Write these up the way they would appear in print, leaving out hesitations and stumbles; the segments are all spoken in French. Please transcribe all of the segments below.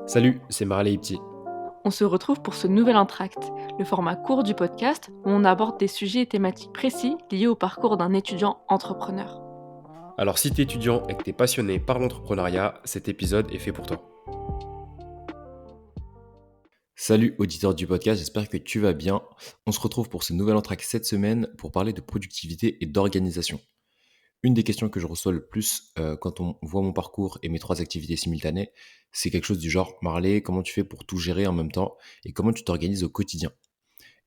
Salut, c'est Marley Ipti. On se retrouve pour ce nouvel entracte, le format court du podcast où on aborde des sujets et thématiques précis liés au parcours d'un étudiant entrepreneur. Alors si t'es étudiant et que t'es passionné par l'entrepreneuriat, cet épisode est fait pour toi. Salut auditeur du podcast, j'espère que tu vas bien. On se retrouve pour ce nouvel entracte cette semaine pour parler de productivité et d'organisation. Une des questions que je reçois le plus quand on voit mon parcours et mes 3 activités simultanées, c'est quelque chose du genre: Marley, comment tu fais pour tout gérer en même temps et comment tu t'organises au quotidien?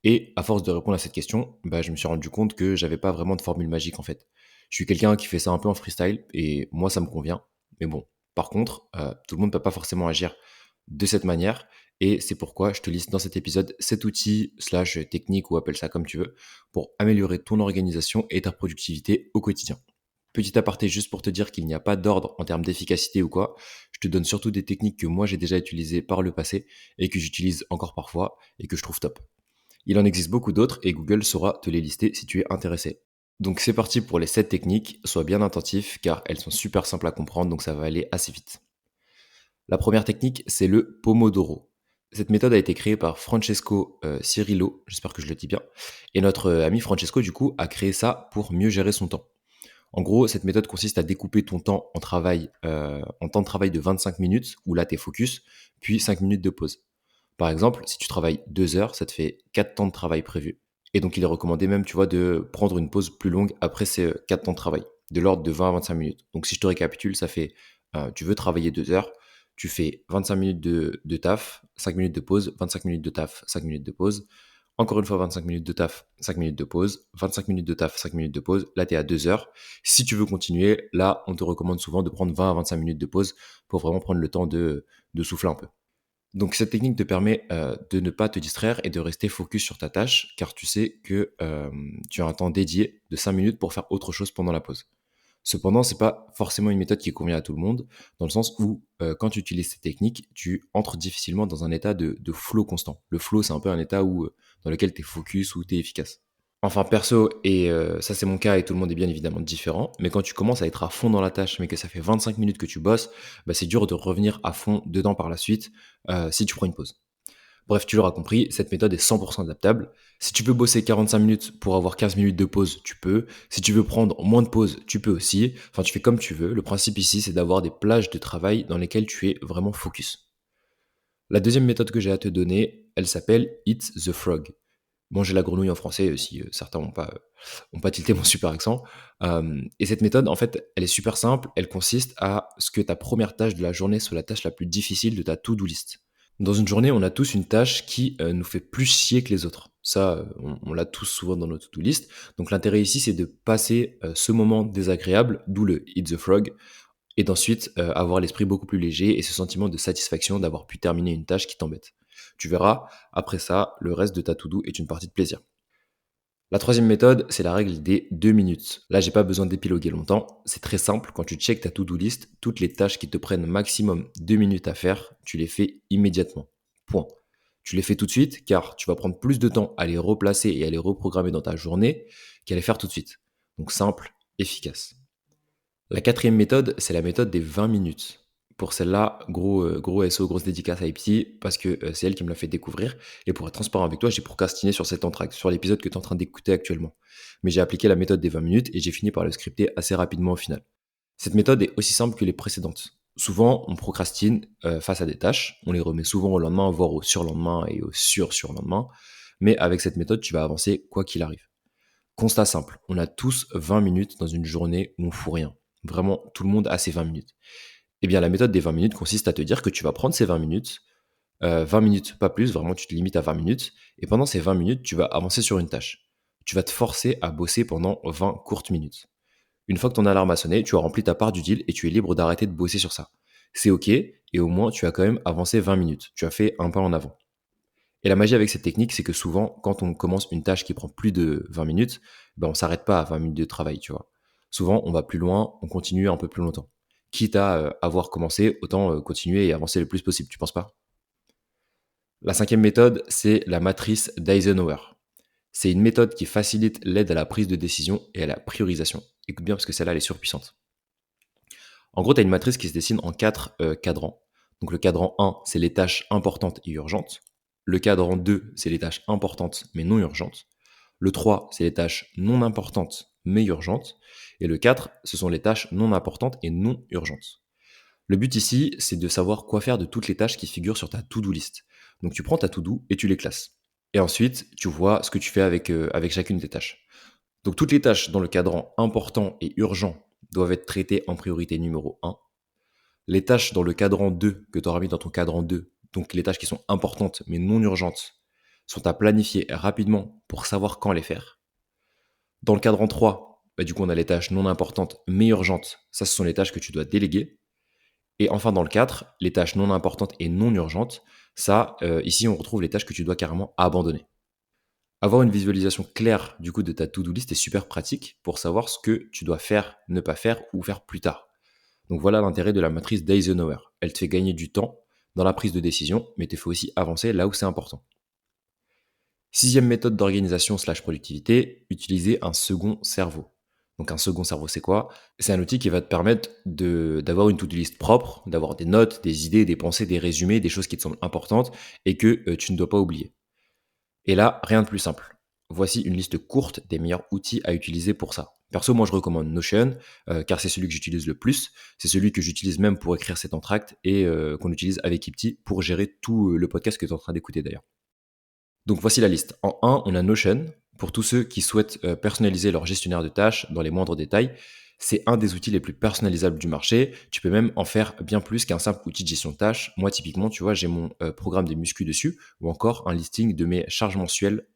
Et à force de répondre à cette question, je me suis rendu compte que j'avais pas vraiment de formule magique en fait. Je suis quelqu'un qui fait ça un peu en freestyle et moi ça me convient. Mais bon, par contre, tout le monde ne peut pas forcément agir de cette manière et c'est pourquoi je te liste dans cet épisode 7 outils slash techniques ou appelle ça comme tu veux pour améliorer ton organisation et ta productivité au quotidien. Petit aparté juste pour te dire qu'il n'y a pas d'ordre en termes d'efficacité ou quoi. Je te donne surtout des techniques que moi j'ai déjà utilisées par le passé et que j'utilise encore parfois et que je trouve top. Il en existe beaucoup d'autres et Google saura te les lister si tu es intéressé. Donc c'est parti pour les 7 techniques, sois bien attentif car elles sont super simples à comprendre donc ça va aller assez vite. La première technique, c'est le Pomodoro. Cette méthode a été créée par Francesco Cirillo, j'espère que je le dis bien, et notre ami Francesco du coup a créé ça pour mieux gérer son temps. En gros, cette méthode consiste à découper ton temps en temps de travail de 25 minutes, où là t'es focus, puis 5 minutes de pause. Par exemple, si tu travailles 2 heures, ça te fait 4 temps de travail prévus. Et donc, il est recommandé même, tu vois, de prendre une pause plus longue après ces 4 temps de travail, de l'ordre de 20 à 25 minutes. Donc, si je te récapitule, ça fait, tu veux travailler 2 heures, tu fais 25 minutes de taf, 5 minutes de pause, 25 minutes de taf, 5 minutes de pause. Encore une fois, 25 minutes de taf, 5 minutes de pause, 25 minutes de taf, 5 minutes de pause. Là, tu es à 2 heures. Si tu veux continuer, là, on te recommande souvent de prendre 20 à 25 minutes de pause pour vraiment prendre le temps de souffler un peu. Donc cette technique te permet de ne pas te distraire et de rester focus sur ta tâche, car tu sais que tu as un temps dédié de 5 minutes pour faire autre chose pendant la pause. Cependant, c'est pas forcément une méthode qui convient à tout le monde, dans le sens où quand tu utilises cette technique, tu entres difficilement dans un état de flow constant. Le flow, c'est un peu un état dans lequel tu es focus ou tu es efficace. Enfin, perso, et ça c'est mon cas et tout le monde est bien évidemment différent, mais quand tu commences à être à fond dans la tâche, mais que ça fait 25 minutes que tu bosses, c'est dur de revenir à fond dedans par la suite si tu prends une pause. Bref, tu l'auras compris, cette méthode est 100% adaptable. Si tu veux bosser 45 minutes pour avoir 15 minutes de pause, tu peux. Si tu veux prendre moins de pause, tu peux aussi. Enfin, tu fais comme tu veux. Le principe ici, c'est d'avoir des plages de travail dans lesquelles tu es vraiment focus. La deuxième méthode que j'ai à te donner, elle s'appelle Eat the Frog. Manger la grenouille en français, si certains ont pas tilté mon super accent. Et cette méthode, en fait, elle est super simple. Elle consiste à ce que ta première tâche de la journée soit la tâche la plus difficile de ta to-do list. Dans une journée, on a tous une tâche qui nous fait plus chier que les autres. Ça, on l'a tous souvent dans notre to-do list. Donc l'intérêt ici, c'est de passer ce moment désagréable, d'où le Eat the Frog, et d'ensuite avoir l'esprit beaucoup plus léger et ce sentiment de satisfaction d'avoir pu terminer une tâche qui t'embête. Tu verras, après ça, le reste de ta to-do est une partie de plaisir. La troisième méthode, c'est la règle des 2 minutes. Là, j'ai pas besoin d'épiloguer longtemps. C'est très simple. Quand tu checkes ta to-do list, toutes les tâches qui te prennent maximum 2 minutes à faire, tu les fais immédiatement. Point. Tu les fais tout de suite car tu vas prendre plus de temps à les replacer et à les reprogrammer dans ta journée qu'à les faire tout de suite. Donc simple, efficace. La quatrième méthode, c'est la méthode des 20 minutes. Pour celle-là, gros SO, grosse dédicace à Ipsy, parce que c'est elle qui me l'a fait découvrir. Et pour être transparent avec toi, j'ai procrastiné sur cet entracte, sur l'épisode que tu es en train d'écouter actuellement. Mais j'ai appliqué la méthode des 20 minutes et j'ai fini par le scripter assez rapidement au final. Cette méthode est aussi simple que les précédentes. Souvent, on procrastine face à des tâches, on les remet souvent au lendemain, voire au surlendemain et au sur-surlendemain. Mais avec cette méthode, tu vas avancer quoi qu'il arrive. Constat simple, on a tous 20 minutes dans une journée où on fout rien. Vraiment, tout le monde a ses 20 minutes. Eh bien, la méthode des 20 minutes consiste à te dire que tu vas prendre ces 20 minutes, 20 minutes, pas plus, vraiment tu te limites à 20 minutes, et pendant ces 20 minutes, tu vas avancer sur une tâche. Tu vas te forcer à bosser pendant 20 courtes minutes. Une fois que ton alarme a sonné, tu as rempli ta part du deal et tu es libre d'arrêter de bosser sur ça. C'est ok, et au moins tu as quand même avancé 20 minutes. Tu as fait un pas en avant. Et la magie avec cette technique, c'est que souvent, quand on commence une tâche qui prend plus de 20 minutes, on s'arrête pas à 20 minutes de travail, tu vois. Souvent, on va plus loin, on continue un peu plus longtemps. Quitte à avoir commencé, autant continuer et avancer le plus possible, tu penses pas? La cinquième méthode, c'est la matrice d'Eisenhower. C'est une méthode qui facilite l'aide à la prise de décision et à la priorisation. Écoute bien parce que celle-là, elle est surpuissante. En gros, tu as une matrice qui se dessine en 4 cadrans. Donc le cadran 1, c'est les tâches importantes et urgentes. Le cadran 2, c'est les tâches importantes mais non urgentes. Le 3, c'est les tâches non importantes mais urgentes. Et le 4, ce sont les tâches non importantes et non urgentes. Le but ici, c'est de savoir quoi faire de toutes les tâches qui figurent sur ta to-do list. Donc tu prends ta to-do et tu les classes. Et ensuite, tu vois ce que tu fais avec chacune des tâches. Donc toutes les tâches dans le cadran important et urgent doivent être traitées en priorité numéro 1. Les tâches dans le cadran 2 que tu auras mis dans ton cadran 2, donc les tâches qui sont importantes mais non urgentes, sont à planifier rapidement pour savoir quand les faire. Dans le cadran 3, du coup on a les tâches non importantes mais urgentes, ça ce sont les tâches que tu dois déléguer. Et enfin dans le 4, les tâches non importantes et non urgentes, ça ici on retrouve les tâches que tu dois carrément abandonner. Avoir une visualisation claire du coup de ta to-do list est super pratique pour savoir ce que tu dois faire, ne pas faire ou faire plus tard. Donc voilà l'intérêt de la matrice d'Eisenhower. Elle te fait gagner du temps dans la prise de décision, mais te fait aussi avancer là où c'est important. Sixième méthode d'organisation slash productivité, utiliser un second cerveau. Donc un second cerveau, c'est quoi? C'est un outil qui va te permettre d'avoir une to-do list propre, d'avoir des notes, des idées, des pensées, des résumés, des choses qui te semblent importantes et que tu ne dois pas oublier. Et là, rien de plus simple. Voici une liste courte des meilleurs outils à utiliser pour ça. Perso, moi je recommande Notion, car c'est celui que j'utilise le plus. C'est celui que j'utilise même pour écrire cet entracte et qu'on utilise avec Ipti pour gérer tout le podcast que tu es en train d'écouter d'ailleurs. Donc voici la liste. En 1, on a Notion, pour tous ceux qui souhaitent personnaliser leur gestionnaire de tâches dans les moindres détails. C'est un des outils les plus personnalisables du marché. Tu peux même en faire bien plus qu'un simple outil de gestion de tâches. Moi, typiquement, tu vois, j'ai mon programme de muscu dessus, ou encore un listing de mes charges mensuelles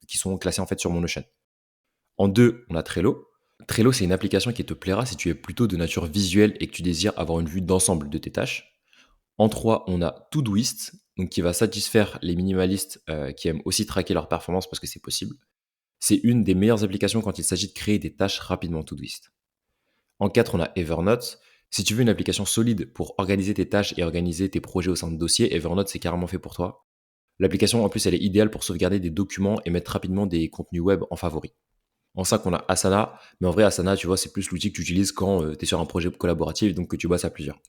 qui sont classées en fait sur mon Notion. En 2, on a Trello. Trello, c'est une application qui te plaira si tu es plutôt de nature visuelle et que tu désires avoir une vue d'ensemble de tes tâches. En 3, on a Todoist, donc qui va satisfaire les minimalistes qui aiment aussi traquer leur performance parce que c'est possible. C'est une des meilleures applications quand il s'agit de créer des tâches rapidement Todoist. En 4, on a Evernote. Si tu veux une application solide pour organiser tes tâches et organiser tes projets au sein de dossiers, Evernote c'est carrément fait pour toi. L'application en plus elle est idéale pour sauvegarder des documents et mettre rapidement des contenus web en favori. En 5, on a Asana, mais en vrai Asana tu vois c'est plus l'outil que tu utilises quand tu es sur un projet collaboratif donc que tu bosses à plusieurs.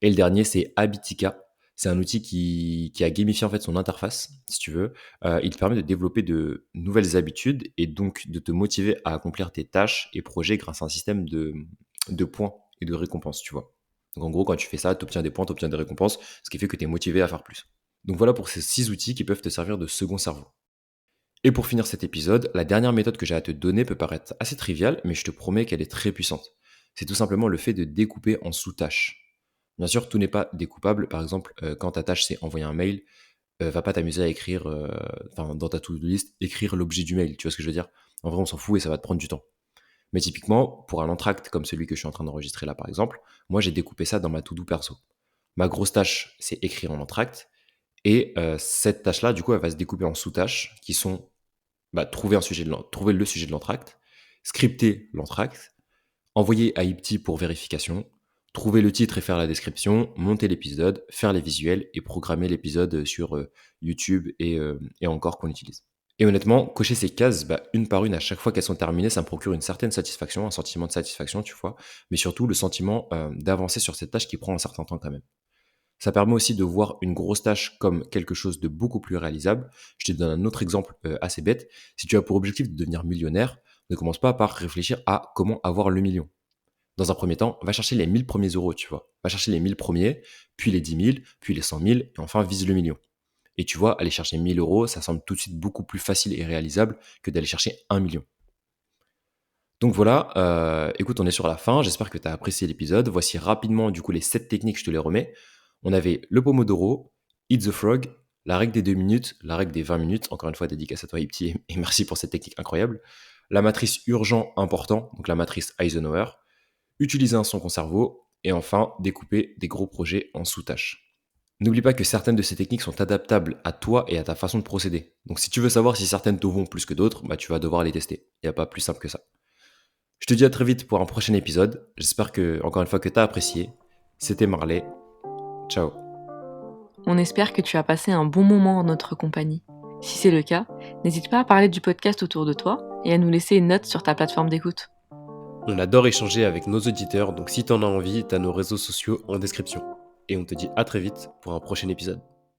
Et le dernier, c'est Habitica. C'est un outil qui a gamifié en fait son interface, si tu veux. Il te permet de développer de nouvelles habitudes et donc de te motiver à accomplir tes tâches et projets grâce à un système de points et de récompenses, tu vois. Donc en gros, quand tu fais ça, tu obtiens des points, tu obtiens des récompenses, ce qui fait que tu es motivé à faire plus. Donc voilà pour ces 6 outils qui peuvent te servir de second cerveau. Et pour finir cet épisode, la dernière méthode que j'ai à te donner peut paraître assez triviale, mais je te promets qu'elle est très puissante. C'est tout simplement le fait de découper en sous-tâches. Bien sûr, tout n'est pas découpable. Par exemple, quand ta tâche c'est envoyer un mail, va pas t'amuser à écrire, dans ta to-do list, écrire l'objet du mail. Tu vois ce que je veux dire? En vrai, on s'en fout et ça va te prendre du temps. Mais typiquement, pour un entracte comme celui que je suis en train d'enregistrer là, par exemple, moi j'ai découpé ça dans ma to-do perso. Ma grosse tâche, c'est écrire en entracte. Et cette tâche-là, du coup, elle va se découper en sous-tâches qui sont trouver le sujet de l'entracte, scripter l'entracte, envoyer à Ipti pour vérification, trouver le titre et faire la description, monter l'épisode, faire les visuels et programmer l'épisode sur YouTube et encore qu'on utilise. Et honnêtement, cocher ces cases, une par une, à chaque fois qu'elles sont terminées, ça me procure une certaine satisfaction, un sentiment de satisfaction, tu vois, mais surtout le sentiment d'avancer sur cette tâche qui prend un certain temps quand même. Ça permet aussi de voir une grosse tâche comme quelque chose de beaucoup plus réalisable. Je te donne un autre exemple assez bête. Si tu as pour objectif de devenir millionnaire, ne commence pas par réfléchir à comment avoir le million. Dans un premier temps, va chercher les 1000 premiers euros, tu vois. Va chercher les 1000 premiers, puis les 10 000, puis les 100 000, et enfin vise le million. Et tu vois, aller chercher 1000 euros, ça semble tout de suite beaucoup plus facile et réalisable que d'aller chercher 1 million. Donc voilà, écoute, on est sur la fin. J'espère que tu as apprécié l'épisode. Voici rapidement, du coup, les 7 techniques, je te les remets. On avait le Pomodoro, Eat the Frog, la règle des 2 minutes, la règle des 20 minutes. Encore une fois, dédicace à toi, Ipti, et merci pour cette technique incroyable. La matrice urgent-important, donc la matrice Eisenhower. Utiliser un second cerveau, et enfin découper des gros projets en sous-tâches. N'oublie pas que certaines de ces techniques sont adaptables à toi et à ta façon de procéder. Donc si tu veux savoir si certaines te vont plus que d'autres, tu vas devoir les tester. Il n'y a pas plus simple que ça. Je te dis à très vite pour un prochain épisode. J'espère que, encore une fois, que tu as apprécié. C'était Marley. Ciao. On espère que tu as passé un bon moment en notre compagnie. Si c'est le cas, n'hésite pas à parler du podcast autour de toi et à nous laisser une note sur ta plateforme d'écoute. On adore échanger avec nos auditeurs, donc si t'en as envie, t'as nos réseaux sociaux en description. et on te dit à très vite pour un prochain épisode.